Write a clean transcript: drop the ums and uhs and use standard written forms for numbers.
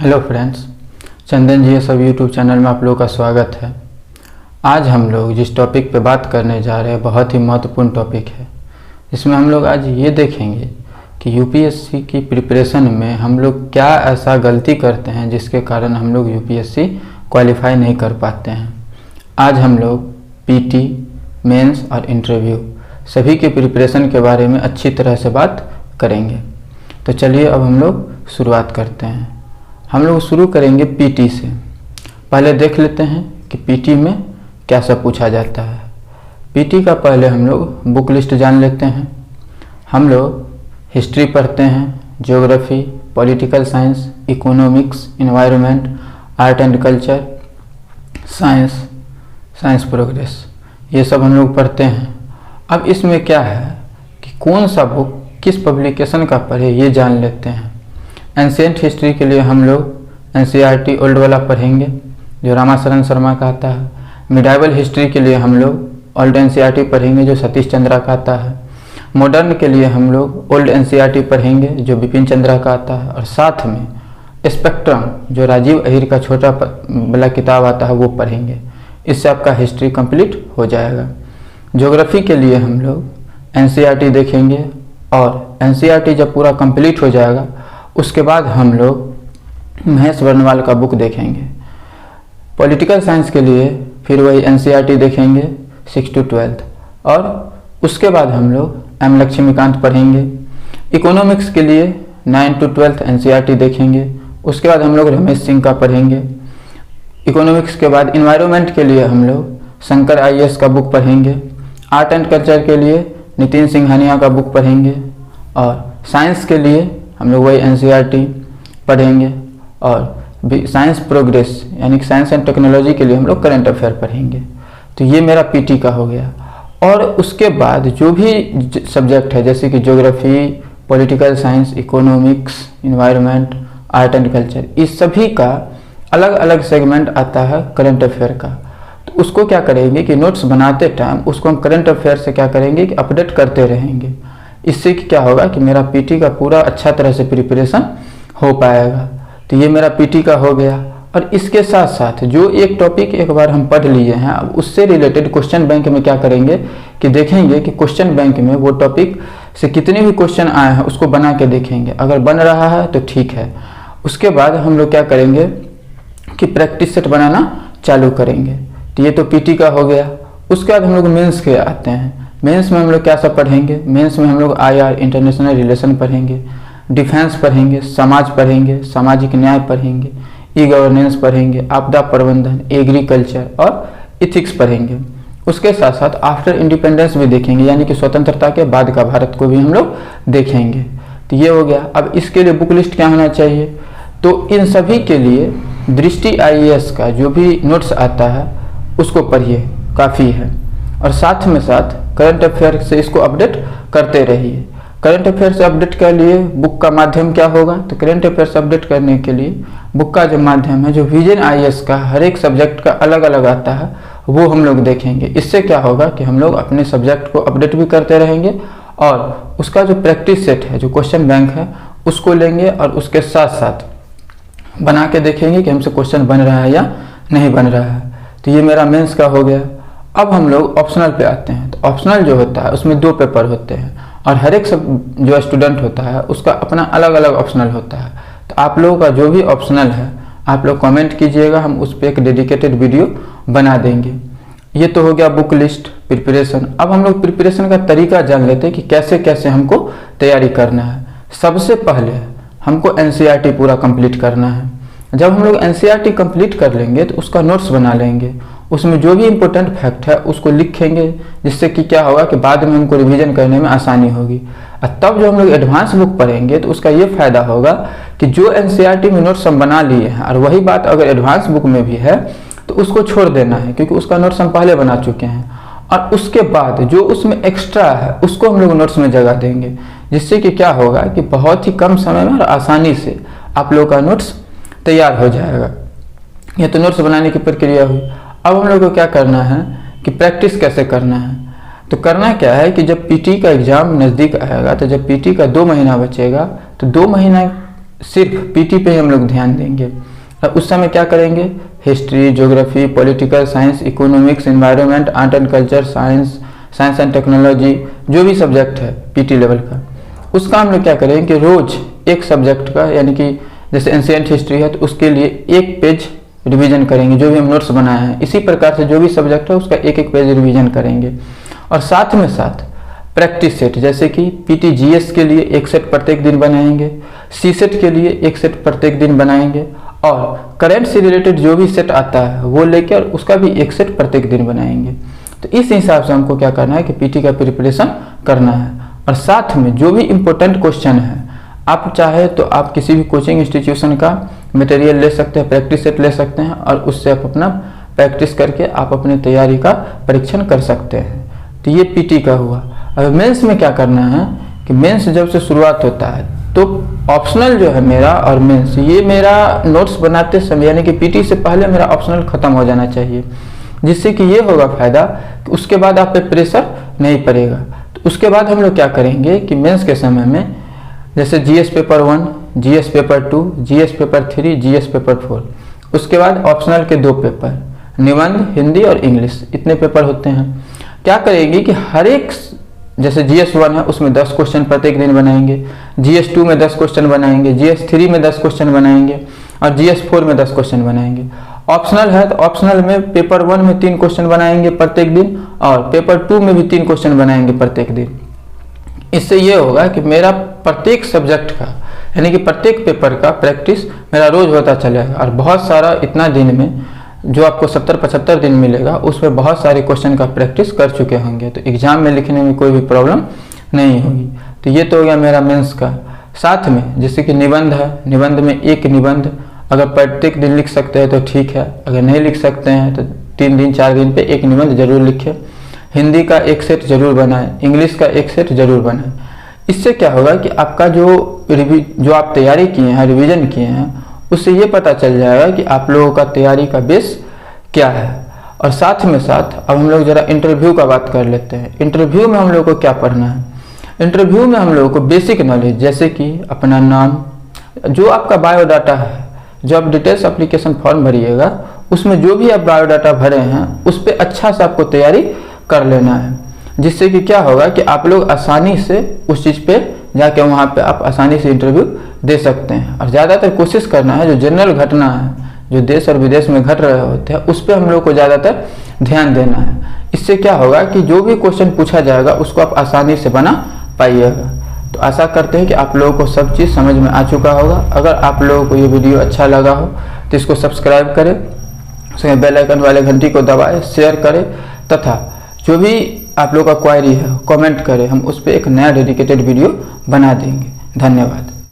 Hello friends, चंदन जी सब YouTube channel में आप लोगों का स्वागत है। आज हम लोग जिस टॉपिक पे बात करने जा रहे हैं बहुत ही महत्वपूर्ण टॉपिक है। इसमें हम लोग आज ये देखेंगे कि यूपीएससी की प्रिपरेशन में हम लोग क्या ऐसा गलती करते हैं जिसके कारण हम लोग यूपीएससी क्वालिफाई नहीं कर पाते हैं। आज हम लोग पीटी, मेंस और इंटरव्यू सभी के प्रिपरेशन के बारे में अच्छी तरह से बात करेंगे। तो चलिए अब हम लोग शुरुआत करते हैं। हम लोग शुरू करेंगे पीटी से। पहले देख लेते हैं कि पीटी में क्या सब पूछा जाता है। पीटी का पहले हम लोग बुक लिस्ट जान लेते हैं। हम लोग हिस्ट्री पढ़ते हैं, geography, political science, economics, environment, art and culture, science progress, ये सब हम लोग पढ़ते हैं। अब इसमें क्या है कि कौन सा बुक किस पब्लिकेशन का पढ़े ये जान लेते हैं। एंशिएंट हिस्ट्री के लिए हम लोग एनसीईआरटी ओल्ड वाला पढ़ेंगे जो रामाशरण शर्मा का आता है। मिडाइवल हिस्ट्री के लिए हम लोग ओल्ड एनसीईआरटी पढ़ेंगे जो सतीश चंद्रा का आता है। मॉडर्न के लिए हम लोग ओल्ड एनसीईआरटी पढ़ेंगे जो बिपिन चंद्रा का आता है। और साथ में स्पेक्ट्रम जो राजीव अहिर का छोटा वाला किताब आता है वो पढ़ेंगे। इससे आपका हिस्ट्री कंप्लीट हो जाएगा। ज्योग्राफी के लिए हम लोग एनसीईआरटी देखेंगे और एनसीईआरटी जब पूरा कंप्लीट हो जाएगा उसके बाद हम लोग महेश वर्णवाल का बुक देखेंगे। पॉलिटिकल साइंस के लिए फिर वही एनसीईआरटी देखेंगे 6 to 12 और उसके बाद हम लोग एम लक्ष्मीकांत पढ़ेंगे। इकोनॉमिक्स के लिए 9 to 12 एनसीईआरटी देखेंगे। उसके बाद हम लोग रमेश सिंह का पढ़ेंगे। इकोनॉमिक्स के बाद इन्वायरमेंट के लिए हम लोग शंकर आईएएस का बुक पढ़ेंगे। आर्ट एंड कल्चर के लिए नितिन सिंघानिया का बुक पढ़ेंगे। और साइंस के लिए हम लोग वही एनसीईआरटी पढ़ेंगे। और साइंस प्रोग्रेस यानी कि साइंस एंड टेक्नोलॉजी के लिए हम लोग करंट अफेयर पढ़ेंगे। तो ये मेरा पीटी का हो गया। और उसके बाद जो भी सब्जेक्ट है जैसे कि geography, political science, economics, environment, art and culture, इस सभी का अलग अलग सेगमेंट आता है करंट अफेयर का। तो उसको क्या करेंगे कि नोट्स बनाते टाइम उसको हम करंट अफेयर से क्या करेंगे कि अपडेट करते रहेंगे। इससे क्या होगा कि मेरा पीटी का पूरा अच्छा तरह से प्रिपरेशन हो पाएगा। तो ये मेरा पीटी का हो गया। और इसके साथ साथ जो एक टॉपिक एक बार हम पढ़ लिए हैं अब उससे रिलेटेड क्वेश्चन बैंक में क्या करेंगे कि देखेंगे कि क्वेश्चन बैंक में वो टॉपिक से कितने भी क्वेश्चन आए हैं उसको बना के देखेंगे। अगर बन रहा है तो ठीक है। उसके बाद हम लोग क्या करेंगे कि प्रैक्टिस सेट बनाना चालू करेंगे। तो ये तो पीटी का हो गया। उसके बाद हम लोग मेंस के आते हैं। मेंस में हम लोग क्या सब पढ़ेंगे। मेंस में हम लोग आईआर इंटरनेशनल रिलेशन पढ़ेंगे, डिफेंस पढ़ेंगे, समाज पढ़ेंगे, सामाजिक न्याय पढ़ेंगे, ई गवर्नेंस पढ़ेंगे, आपदा प्रबंधन, एग्रीकल्चर और इथिक्स पढ़ेंगे। उसके साथ साथ आफ्टर इंडिपेंडेंस भी देखेंगे यानी कि स्वतंत्रता के बाद का भारत को भी हम लोग देखेंगे। तो ये हो गया। अब इसके लिए बुक लिस्ट क्या होना चाहिए, तो इन सभी के लिए दृष्टि आईएएस का जो भी नोट्स आता है उसको पढ़िए, काफ़ी है। और साथ में साथ करंट अफेयर से इसको अपडेट करते रहिए। करंट अफेयर से अपडेट के लिए बुक का माध्यम क्या होगा, तो करंट अफेयर से अपडेट करने के लिए बुक का जो माध्यम है जो विजन आईएएस का हर एक सब्जेक्ट का अलग अलग आता है वो हम लोग देखेंगे। इससे क्या होगा कि हम लोग अपने सब्जेक्ट को अपडेट भी करते रहेंगे और उसका जो प्रैक्टिस सेट है जो क्वेश्चन बैंक है उसको लेंगे और उसके साथ साथ बना के देखेंगे कि हमसे क्वेश्चन बन रहा है या नहीं बन रहा है। तो ये मेरा मेंस का हो गया। अब हम लोग ऑप्शनल पे आते हैं। तो ऑप्शनल जो होता है उसमें 2 पेपर होते हैं और हर एक सब जो स्टूडेंट होता है उसका अपना अलग अलग ऑप्शनल होता है। तो आप लोगों का जो भी ऑप्शनल है आप लोग कमेंट कीजिएगा, हम उस पर एक डेडिकेटेड वीडियो बना देंगे। ये तो हो गया बुक लिस्ट प्रिपरेशन। अब हम लोग प्रिपरेशन का तरीका जान लेते हैं कि कैसे कैसे हमको तैयारी करना है। सबसे पहले हमको एनसीईआरटी पूरा कंप्लीट करना है। जब हम लोग एनसीईआरटी कंप्लीट कर लेंगे तो उसका नोट्स बना लेंगे। उसमें जो भी इम्पोर्टेंट फैक्ट है उसको लिखेंगे जिससे कि क्या होगा कि बाद में हमको रिवीजन करने में आसानी होगी। और तब जो हम लोग एडवांस बुक पढ़ेंगे तो उसका ये फायदा होगा कि जो एनसीईआरटी में नोट्स हम बना लिए हैं और वही बात अगर एडवांस बुक में भी है तो उसको छोड़ देना है क्योंकि उसका नोट्स हम पहले बना चुके हैं। और उसके बाद जो उसमें एक्स्ट्रा है उसको हम लोग नोट्स में जगह देंगे जिससे कि क्या होगा कि बहुत ही कम समय में और आसानी से आप लोग का नोट्स तैयार हो जाएगा। ये तो नोट्स बनाने की प्रक्रिया हुई। अब हम लोग को क्या करना है कि प्रैक्टिस कैसे करना है। तो करना क्या है कि जब पीटी का एग्ज़ाम नज़दीक आएगा तो जब पीटी का 2 महीना बचेगा तो 2 महीना सिर्फ पीटी पे ही हम लोग ध्यान देंगे। और उस समय क्या करेंगे, history, geography, political science, economics, environment, art and culture, science and technology, जो भी सब्जेक्ट है पीटी लेवल का, उसका हम लोग क्या करेंगे कि रोज एक सब्जेक्ट का, यानी कि जैसे एंशिएंट हिस्ट्री है तो उसके लिए एक पेज रिवीजन करेंगे, जो भी हम नोट्स बनाए हैं। इसी प्रकार से जो भी सब्जेक्ट है उसका एक एक पेज रिवीजन करेंगे। और साथ में साथ प्रैक्टिस सेट, जैसे कि पीटी जीएस के लिए एक सेट प्रत्येक दिन बनाएंगे, सी सेट के लिए एक सेट प्रत्येक दिन बनाएंगे, और करंट से रिलेटेड जो भी सेट आता है वो लेकर उसका भी एक सेट प्रत्येक दिन बनाएंगे। तो इस हिसाब से हमको क्या करना है कि पीटी का प्रिपरेशन करना है। और साथ में जो भी इम्पोर्टेंट क्वेश्चन है, आप चाहे तो आप किसी भी कोचिंग इंस्टीट्यूशन का मटेरियल ले सकते हैं, प्रैक्टिस सेट ले सकते हैं, और उससे आप अपना प्रैक्टिस करके आप अपनी तैयारी का परीक्षण कर सकते हैं। तो ये पीटी का हुआ। अब मेंस में क्या करना है कि मेंस जब से शुरुआत होता है तो ऑप्शनल जो है मेरा और मेंस, ये मेरा नोट्स बनाते समय यानी कि पीटी से पहले मेरा ऑप्शनल खत्म हो जाना चाहिए, जिससे कि ये होगा फायदा कि उसके बाद आप पे प्रेशर नहीं पड़ेगा। तो उसके बाद हम लोग क्या करेंगे कि मेंस के समय में जैसे GS paper 1, GS paper 2, GS paper 3, GS paper 4, उसके बाद ऑप्शनल के 2 पेपर, निबंध, हिंदी और इंग्लिश, इतने पेपर होते हैं। क्या करेंगे कि हर एक, जैसे जीएस 1 है उसमें 10 क्वेश्चन प्रत्येक दिन बनाएंगे, जीएस 2 में 10 क्वेश्चन बनाएंगे, जीएस 3 में 10 क्वेश्चन बनाएंगे, और जीएस 4 में 10 क्वेश्चन बनाएंगे। ऑप्शनल है तो ऑप्शनल में पेपर 1 में 3 क्वेश्चन बनाएंगे प्रत्येक दिन, और पेपर 2 में भी 3 क्वेश्चन बनाएंगे प्रत्येक दिन। इससे ये होगा कि मेरा प्रत्येक सब्जेक्ट का यानी कि प्रत्येक पेपर का प्रैक्टिस मेरा रोज होता चलेगा, और बहुत सारा इतना दिन में जो आपको 70-75 दिन मिलेगा उसमें बहुत सारे क्वेश्चन का प्रैक्टिस कर चुके होंगे, तो एग्जाम में लिखने में कोई भी प्रॉब्लम नहीं होगी। तो ये तो हो गया मेरा मेंस का। साथ में जैसे कि निबंध है, निबंध में एक निबंध अगर प्रत्येक दिन लिख सकते हैं तो ठीक है, अगर नहीं लिख सकते हैं तो 3 दिन 4 दिन पे एक निबंध जरूर लिखें। हिंदी का एक सेट जरूर बनाएं, इंग्लिश का एक सेट जरूर बनाएं। इससे क्या होगा कि आपका जो आप तैयारी किए हैं, रिवीजन किए हैं, उससे ये पता चल जाएगा कि आप लोगों का तैयारी का बेस क्या है। और साथ में साथ अब हम लोग जरा इंटरव्यू का बात कर लेते हैं। इंटरव्यू में हम लोग को क्या पढ़ना है? इंटरव्यू में हम लोगों को बेसिक नॉलेज, जैसे कि अपना नाम, जो आपका बायोडाटा है, जो आप डिटेल्स एप्लीकेशन फॉर्म भरिएगा उसमें जो भी आप बायोडाटा भरे हैं उस पर अच्छा से आपको तैयारी कर लेना है, जिससे कि क्या होगा कि आप लोग आसानी से उस चीज़ पे जाके वहाँ पे आप आसानी से इंटरव्यू दे सकते हैं। और ज़्यादातर कोशिश करना है जो जनरल घटना है, जो देश और विदेश में घट रहे होते हैं, उस पर हम लोग को ज़्यादातर ध्यान देना है। इससे क्या होगा कि जो भी क्वेश्चन पूछा जाएगा उसको आप आसानी से बना पाइएगा। तो आशा करते हैं कि आप लोगों को सब चीज़ समझ में आ चुका होगा। अगर आप लोगों को ये वीडियो अच्छा लगा हो तो इसको सब्सक्राइब करें, उसमें बेल आइकन वाले घंटी को दबाएं, शेयर करें, तथा जो भी आप लोग का क्वायरी है कमेंट करें, हम उस पर एक नया डेडिकेटेड वीडियो बना देंगे। धन्यवाद।